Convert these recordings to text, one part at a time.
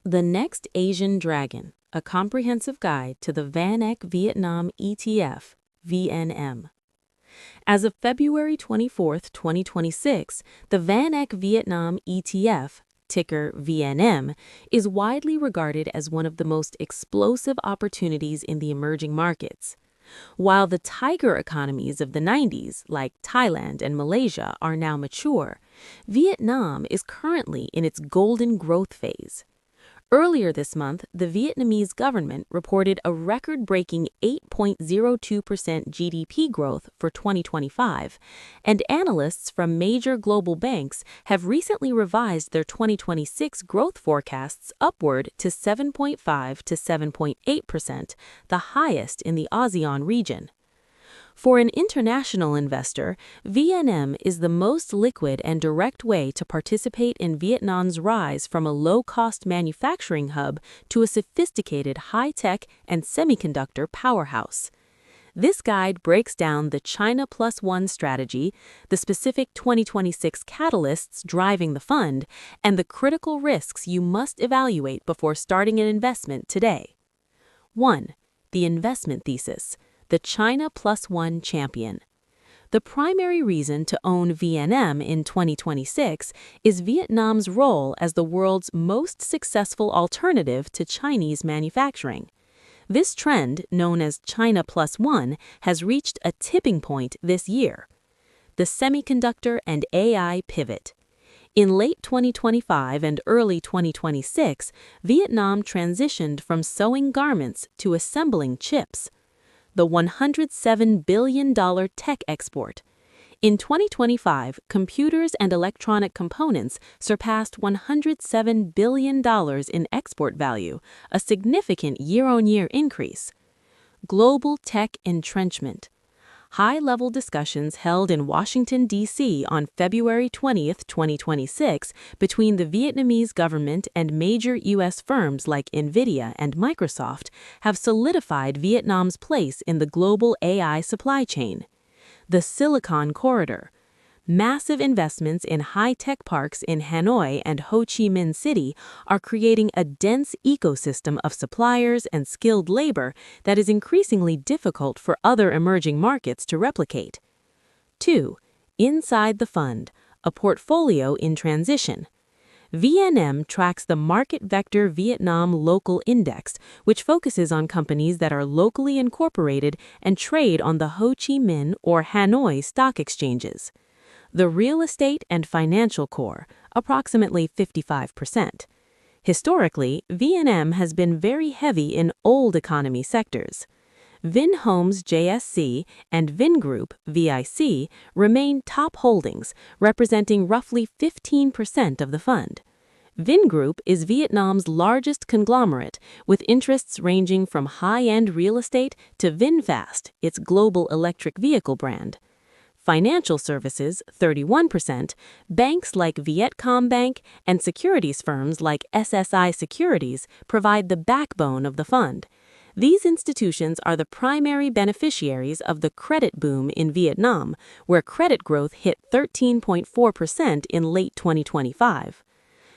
The Next Asian Dragon, a comprehensive guide to the VanEck Vietnam ETF, VNM. As of February 24, 2026, the VanEck Vietnam ETF, ticker VNM, is widely regarded as one of the most explosive opportunities in the emerging markets. While the tiger economies of the 90s, like Thailand and Malaysia, are now mature, Vietnam is currently in its golden growth phase. Earlier this month, the Vietnamese government reported a record-breaking 8.02% GDP growth for 2025, and analysts from major global banks have recently revised their 2026 growth forecasts upward to 7.5 to 7.8%, the highest in the ASEAN region. For an international investor, VNM is the most liquid and direct way to participate in Vietnam's rise from a low-cost manufacturing hub to a sophisticated high-tech and semiconductor powerhouse. This guide breaks down the China Plus One strategy, the specific 2026 catalysts driving the fund, and the critical risks you must evaluate before starting an investment today. 1. The investment thesis. The China Plus One champion. The primary reason to own VNM in 2026 is Vietnam's role as the world's most successful alternative to Chinese manufacturing. This trend, known as China Plus One, has reached a tipping point this year. The semiconductor and AI pivot. In late 2025 and early 2026, Vietnam transitioned from sewing garments to assembling chips. The $107 billion tech export. In 2025, computers and electronic components surpassed $107 billion in export value, a significant year-on-year increase. Global tech entrenchment. High-level discussions held in Washington, D.C. on February 20, 2026, between the Vietnamese government and major U.S. firms like NVIDIA and Microsoft have solidified Vietnam's place in the global AI supply chain. The Silicon Corridor. Massive investments in high-tech parks in Hanoi and Ho Chi Minh City are creating a dense ecosystem of suppliers and skilled labor that is increasingly difficult for other emerging markets to replicate. 2. Inside the fund, a portfolio in transition. VNM tracks the MarketVector Vietnam Local Index, which focuses on companies that are locally incorporated and trade on the Ho Chi Minh or Hanoi stock exchanges. The real estate and financial core, approximately 55%. Historically, VNM has been very heavy in old economy sectors. Vinhomes JSC and Vingroup VIC remain top holdings, representing roughly 15% of the fund. Vingroup is Vietnam's largest conglomerate, with interests ranging from high-end real estate to VinFast, its global electric vehicle brand. Financial services, 31%, banks like Vietcombank and securities firms like SSI Securities provide the backbone of the fund. These institutions are the primary beneficiaries of the credit boom in Vietnam, where credit growth hit 13.4% in late 2025.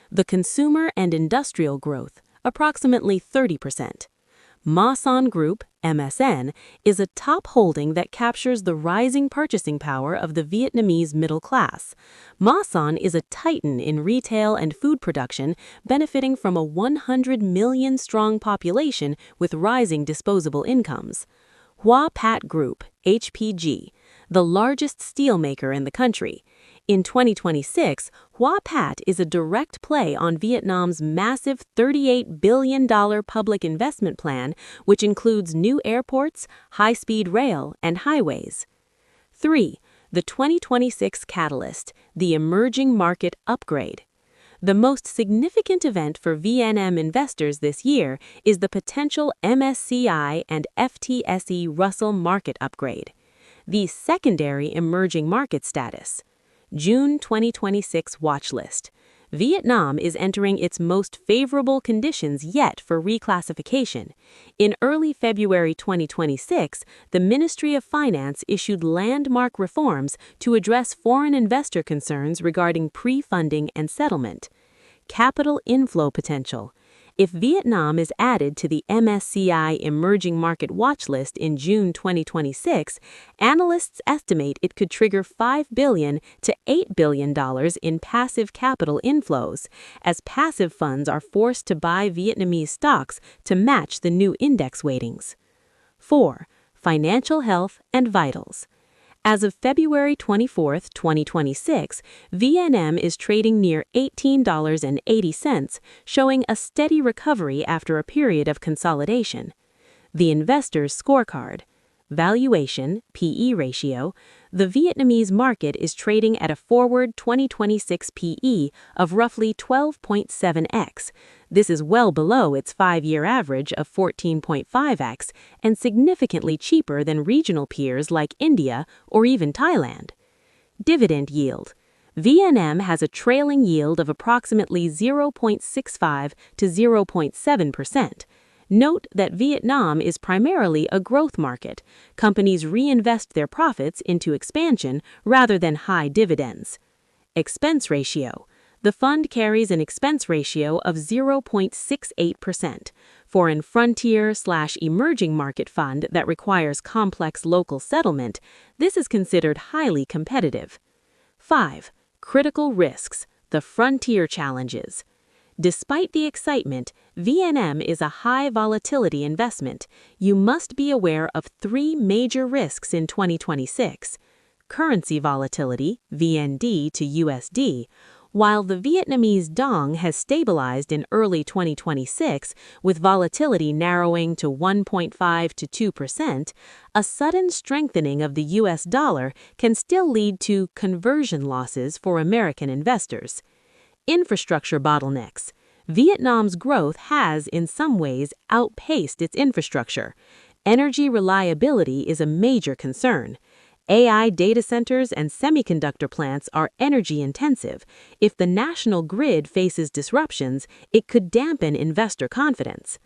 The consumer and industrial growth, approximately 30%. Masan Group, MSN, is a top holding that captures the rising purchasing power of the Vietnamese middle class. Masan is a titan in retail and food production, benefiting from a 100 million-strong population with rising disposable incomes. Hoa Pat Group, HPG, the largest steelmaker in the country. In 2026, Hoa Pat is a direct play on Vietnam's massive $38 billion public investment plan, which includes new airports, high-speed rail, and highways. 3. The 2026 catalyst, the emerging market upgrade. The most significant event for VNM investors this year is the potential MSCI and FTSE Russell market upgrade. The secondary emerging market status. June 2026 watch list. Vietnam is entering its most favorable conditions yet for reclassification. In early February 2026, the Ministry of Finance issued landmark reforms to address foreign investor concerns regarding pre-funding and settlement. Capital inflow potential. If Vietnam is added to the MSCI Emerging Market Watch List in June 2026, analysts estimate it could trigger $5 billion to $8 billion in passive capital inflows, as passive funds are forced to buy Vietnamese stocks to match the new index weightings. 4. Financial health and vitals. As of February 24, 2026, VNM is trading near $18.80, showing a steady recovery after a period of consolidation. The investor's scorecard. Valuation, PE ratio. The Vietnamese market is trading at a forward 2026 PE of roughly 12.7x. This is well below its 5-year average of 14.5x and significantly cheaper than regional peers like India or even Thailand. Dividend yield. VNM has a trailing yield of approximately 0.65 to 0.7%. Note that Vietnam is primarily a growth market. Companies reinvest their profits into expansion rather than high dividends. Expense ratio. The fund carries an expense ratio of 0.68%. For an frontier/emerging market fund that requires complex local settlement, this is considered highly competitive. 5. Critical risks. The frontier challenges. Despite the excitement, VNM is a high volatility investment. You must be aware of 3 major risks in 2026. Currency volatility, VND to USD. While the Vietnamese dong has stabilized in early 2026, with volatility narrowing to 1.5 to 2%, a sudden strengthening of the US dollar can still lead to conversion losses for American investors. Infrastructure bottlenecks. Vietnam's growth has, in some ways, outpaced its infrastructure. Energy reliability is a major concern. AI data centers and semiconductor plants are energy-intensive. If the national grid faces disruptions, it could dampen investor confidence.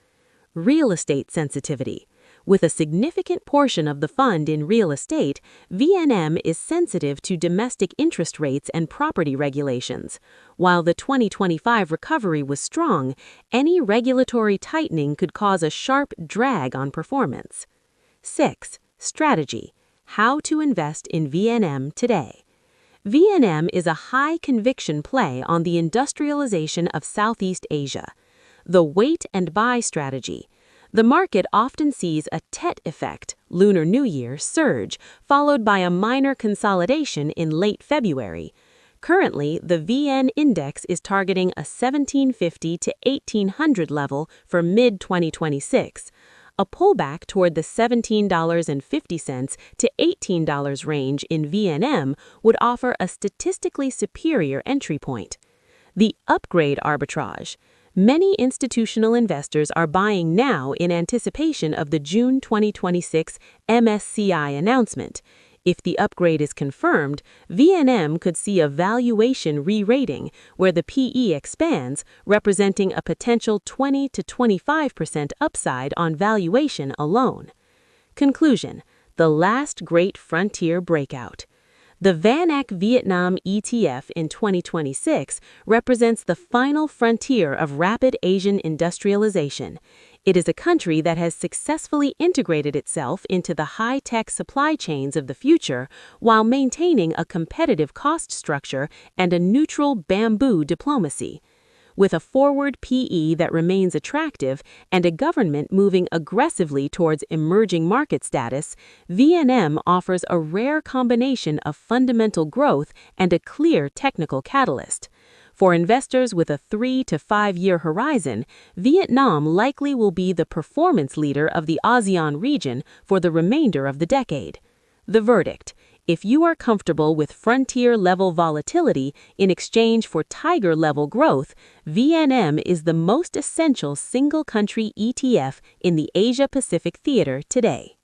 Real estate sensitivity. With a significant portion of the fund in real estate, VNM is sensitive to domestic interest rates and property regulations. While the 2025 recovery was strong, any regulatory tightening could cause a sharp drag on performance. 6. Strategy. How to invest in VNM today. VNM is a high-conviction play on the industrialization of Southeast Asia. The wait and buy strategy. The market often sees a Tet effect, Lunar New Year, surge, followed by a minor consolidation in late February. Currently, the VN index is targeting a 1750 to 1800 level for mid-2026. A pullback toward the $17.50 to $18 range in VNM would offer a statistically superior entry point. The upgrade arbitrage. Many institutional investors are buying now in anticipation of the June 2026 MSCI announcement. If the upgrade is confirmed, VNM could see a valuation re-rating where the PE expands, representing a potential 20 to 25% upside on valuation alone. Conclusion: the last great frontier breakout. The VanEck Vietnam ETF in 2026 represents the final frontier of rapid Asian industrialization. It is a country that has successfully integrated itself into the high-tech supply chains of the future while maintaining a competitive cost structure and a neutral bamboo diplomacy. With a forward PE that remains attractive and a government moving aggressively towards emerging market status, VNM offers a rare combination of fundamental growth and a clear technical catalyst. For investors with a 3 to 5 year horizon, Vietnam likely will be the performance leader of the ASEAN region for the remainder of the decade. The verdict: if you are comfortable with frontier-level volatility in exchange for tiger-level growth, VNM is the most essential single-country ETF in the Asia-Pacific theater today.